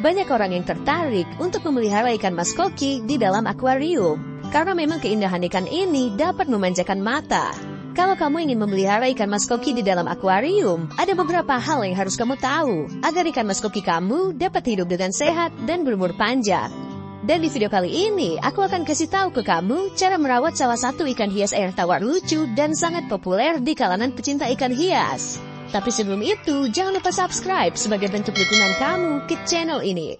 Banyak orang yang tertarik untuk memelihara ikan mas koki di dalam akuarium, karena memang keindahan ikan ini dapat memanjakan mata. Kalau kamu ingin memelihara ikan mas koki di dalam akuarium, ada beberapa hal yang harus kamu tahu agar ikan mas koki kamu dapat hidup dengan sehat dan berumur panjang. Dan di video kali ini, aku akan kasih tahu ke kamu cara merawat salah satu ikan hias air tawar lucu dan sangat populer di kalangan pecinta ikan hias. Tapi sebelum itu, jangan lupa subscribe sebagai bentuk dukungan kamu ke channel ini.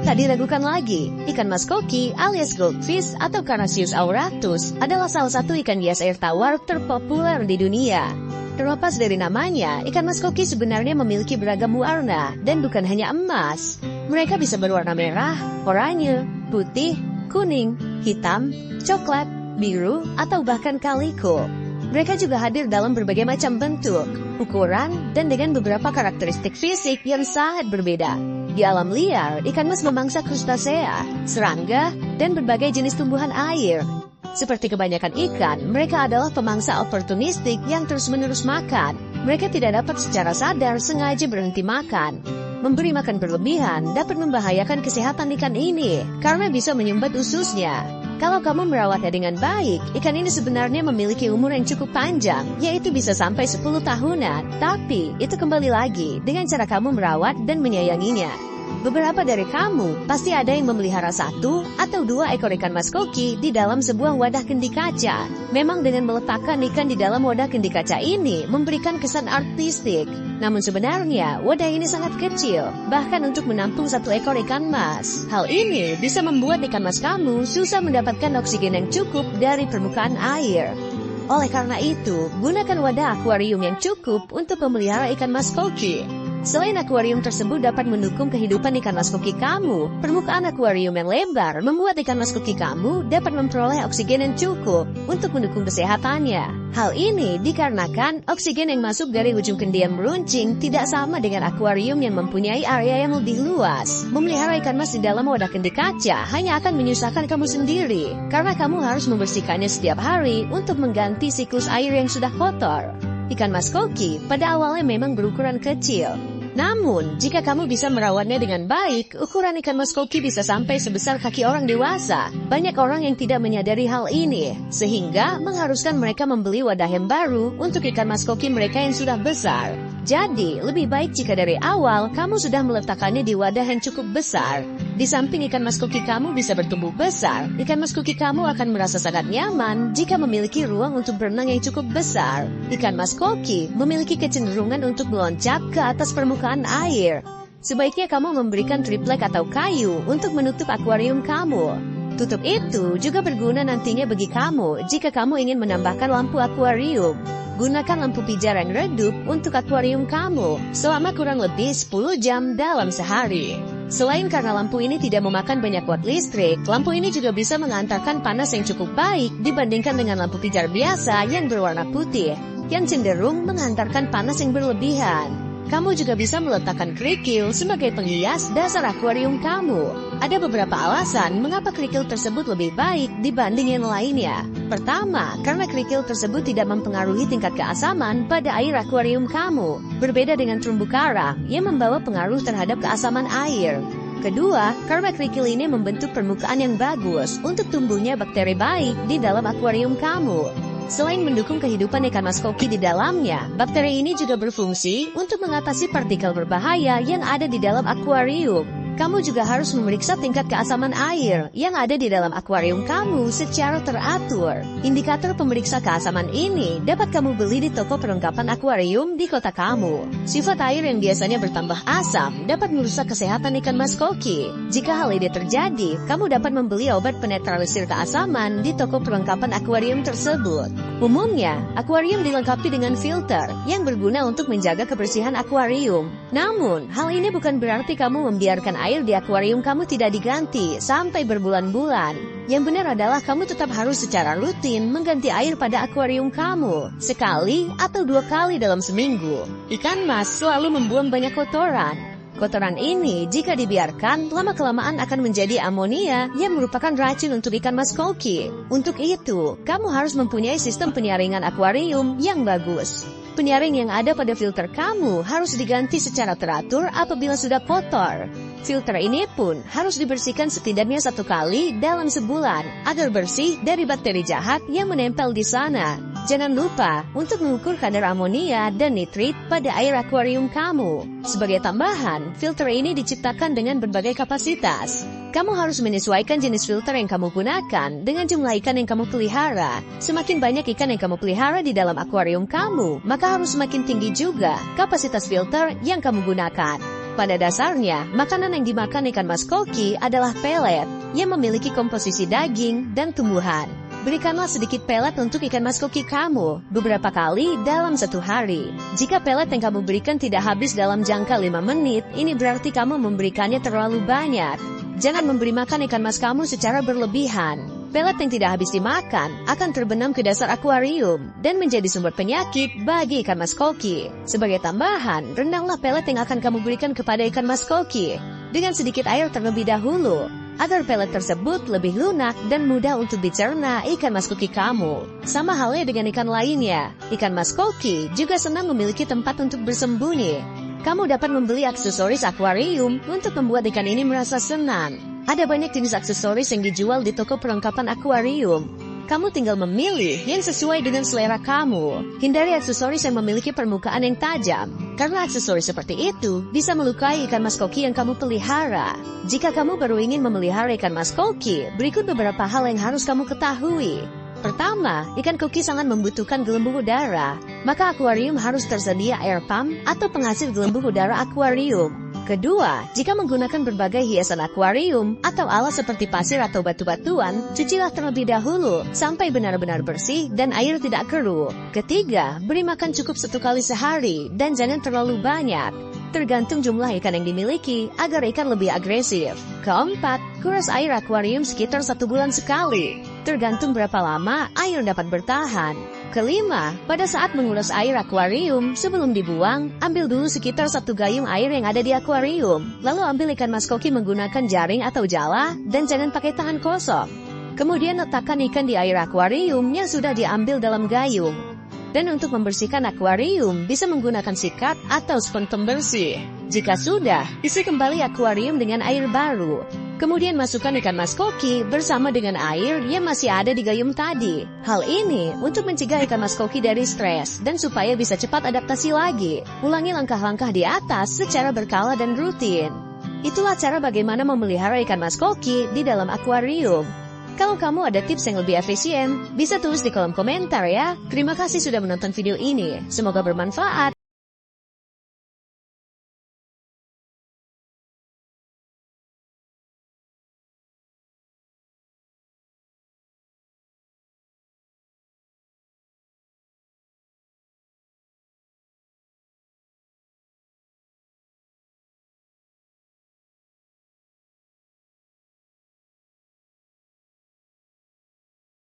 Tak diragukan lagi, ikan mas koki alias goldfish atau Carassius auratus adalah salah satu ikan hias air tawar terpopuler di dunia. Terlepas dari namanya, ikan mas koki sebenarnya memiliki beragam warna dan bukan hanya emas. Mereka bisa berwarna merah, oranye, putih, kuning, hitam, coklat, biru, atau bahkan kaliko. Mereka juga hadir dalam berbagai macam bentuk, ukuran, dan dengan beberapa karakteristik fisik yang sangat berbeda. Di alam liar, ikan mas memangsa krustasea, serangga, dan berbagai jenis tumbuhan air. Seperti kebanyakan ikan, mereka adalah pemangsa oportunistik yang terus-menerus makan. Mereka tidak dapat secara sadar sengaja berhenti makan. Memberi makan berlebihan dapat membahayakan kesehatan ikan ini, karena bisa menyumbat ususnya. Kalau kamu merawatnya dengan baik, ikan ini sebenarnya memiliki umur yang cukup panjang, yaitu bisa sampai 10 tahunan. Tapi, itu kembali lagi dengan cara kamu merawat dan menyayanginya. Beberapa dari kamu pasti ada yang memelihara 1 atau 2 ekor ikan mas koki di dalam sebuah wadah kendi kaca. Memang dengan meletakkan ikan di dalam wadah kendi kaca ini memberikan kesan artistik. Namun sebenarnya wadah ini sangat kecil, bahkan untuk menampung 1 ekor ikan mas. Hal ini bisa membuat ikan mas kamu susah mendapatkan oksigen yang cukup dari permukaan air. Oleh karena itu, gunakan wadah akuarium yang cukup untuk memelihara ikan mas koki. Selain akuarium tersebut dapat mendukung kehidupan ikan mas koki kamu, permukaan akuarium yang lebar membuat ikan mas koki kamu dapat memperoleh oksigen yang cukup untuk mendukung kesehatannya. Hal ini dikarenakan oksigen yang masuk dari ujung kendi yang meruncing tidak sama dengan akuarium yang mempunyai area yang lebih luas. Memelihara ikan mas di dalam wadah kendi kaca hanya akan menyusahkan kamu sendiri, karena kamu harus membersihkannya setiap hari untuk mengganti siklus air yang sudah kotor. Ikan mas koki pada awalnya memang berukuran kecil. Namun, jika kamu bisa merawatnya dengan baik, ukuran ikan mas koki bisa sampai sebesar kaki orang dewasa. Banyak orang yang tidak menyadari hal ini, sehingga mengharuskan mereka membeli wadah yang baru untuk ikan mas koki mereka yang sudah besar. Jadi, lebih baik jika dari awal kamu sudah meletakkannya di wadah yang cukup besar. Di samping ikan mas koki kamu bisa bertumbuh besar, ikan mas koki kamu akan merasa sangat nyaman jika memiliki ruang untuk berenang yang cukup besar. Ikan mas koki memiliki kecenderungan untuk meloncat ke atas permukaan air. Sebaiknya kamu memberikan triplek atau kayu untuk menutup akuarium kamu. Tutup itu juga berguna nantinya bagi kamu jika kamu ingin menambahkan lampu akuarium. Gunakan lampu pijar yang redup untuk akuarium kamu selama kurang lebih 10 jam dalam sehari. Selain karena lampu ini tidak memakan banyak watt listrik, lampu ini juga bisa mengantarkan panas yang cukup baik dibandingkan dengan lampu pijar biasa yang berwarna putih, yang cenderung mengantarkan panas yang berlebihan. Kamu juga bisa meletakkan kerikil sebagai penghias dasar akuarium kamu. Ada beberapa alasan mengapa kerikil tersebut lebih baik dibanding yang lainnya. Pertama, karena kerikil tersebut tidak mempengaruhi tingkat keasaman pada air akuarium kamu, berbeda dengan terumbu karang yang membawa pengaruh terhadap keasaman air. Kedua, karena kerikil ini membentuk permukaan yang bagus untuk tumbuhnya bakteri baik di dalam akuarium kamu. Selain mendukung kehidupan ikan mas koki di dalamnya, bakteri ini juga berfungsi untuk mengatasi partikel berbahaya yang ada di dalam akuarium. Kamu juga harus memeriksa tingkat keasaman air yang ada di dalam akuarium kamu secara teratur. Indikator pemeriksa keasaman ini dapat kamu beli di toko perlengkapan akuarium di kota kamu. Sifat air yang biasanya bertambah asam dapat merusak kesehatan ikan mas koki. Jika hal ini terjadi, kamu dapat membeli obat penetralisir keasaman di toko perlengkapan akuarium tersebut. Umumnya, akuarium dilengkapi dengan filter yang berguna untuk menjaga kebersihan akuarium. Namun, hal ini bukan berarti kamu membiarkan air di akuarium kamu tidak diganti sampai berbulan-bulan. Yang benar adalah kamu tetap harus secara rutin mengganti air pada akuarium kamu, sekali atau 2 kali dalam seminggu. Ikan mas selalu membuang banyak kotoran. Kotoran ini jika dibiarkan lama-kelamaan akan menjadi amonia yang merupakan racun untuk ikan mas koki. Untuk itu, kamu harus mempunyai sistem penyaringan akuarium yang bagus. Penyaring yang ada pada filter kamu harus diganti secara teratur apabila sudah kotor. Filter ini pun harus dibersihkan setidaknya 1 kali dalam sebulan agar bersih dari bakteri jahat yang menempel di sana. Jangan lupa untuk mengukur kadar amonia dan nitrit pada air akuarium kamu. Sebagai tambahan, filter ini diciptakan dengan berbagai kapasitas. Kamu harus menyesuaikan jenis filter yang kamu gunakan dengan jumlah ikan yang kamu pelihara. Semakin banyak ikan yang kamu pelihara di dalam akuarium kamu, maka harus semakin tinggi juga kapasitas filter yang kamu gunakan. Pada dasarnya, makanan yang dimakan ikan mas koki adalah pelet yang memiliki komposisi daging dan tumbuhan. Berikanlah sedikit pelet untuk ikan mas koki kamu beberapa kali dalam 1 hari. Jika pelet yang kamu berikan tidak habis dalam jangka 5 menit, ini berarti kamu memberikannya terlalu banyak. Jangan memberi makan ikan mas kamu secara berlebihan. Pelet yang tidak habis dimakan akan terbenam ke dasar akuarium dan menjadi sumber penyakit bagi ikan mas koki. Sebagai tambahan, rendanglah pelet yang akan kamu berikan kepada ikan mas koki dengan sedikit air terlebih dahulu, agar pelet tersebut lebih lunak dan mudah untuk dicerna ikan mas koki kamu. Sama halnya dengan ikan lainnya, ikan mas koki juga senang memiliki tempat untuk bersembunyi. Kamu dapat membeli aksesoris akuarium untuk membuat ikan ini merasa senang. Ada banyak jenis aksesoris yang dijual di toko perlengkapan akuarium. Kamu tinggal memilih yang sesuai dengan selera kamu. Hindari aksesoris yang memiliki permukaan yang tajam, karena aksesoris seperti itu bisa melukai ikan mas koki yang kamu pelihara. Jika kamu baru ingin memelihara ikan mas koki, berikut beberapa hal yang harus kamu ketahui. Pertama, ikan koki sangat membutuhkan gelembung udara, maka akuarium harus tersedia air pump atau penghasil gelembung udara akuarium. Kedua, jika menggunakan berbagai hiasan akuarium atau alat seperti pasir atau batu-batuan, cucilah terlebih dahulu sampai benar-benar bersih dan air tidak keruh. Ketiga, beri makan cukup 1 kali sehari dan jangan terlalu banyak. Tergantung jumlah ikan yang dimiliki agar ikan lebih agresif. Keempat, kuras air akuarium sekitar 1 bulan sekali. Tergantung berapa lama air dapat bertahan. Kelima, pada saat menguras air akuarium, sebelum dibuang, ambil dulu sekitar 1 gayung air yang ada di akuarium. Lalu ambil ikan mas koki menggunakan jaring atau jala dan jangan pakai tangan kosong. Kemudian letakkan ikan di air akuarium yang sudah diambil dalam gayung. Dan untuk membersihkan akuarium, bisa menggunakan sikat atau spons pembersih. Jika sudah, isi kembali akuarium dengan air baru. Kemudian masukkan ikan mas koki bersama dengan air yang masih ada di gayung tadi. Hal ini untuk mencegah ikan mas koki dari stres dan supaya bisa cepat adaptasi lagi. Ulangi langkah-langkah di atas secara berkala dan rutin. Itulah cara bagaimana memelihara ikan mas koki di dalam akuarium. Kalau kamu ada tips yang lebih efisien, bisa tulis di kolom komentar ya. Terima kasih sudah menonton video ini. Semoga bermanfaat.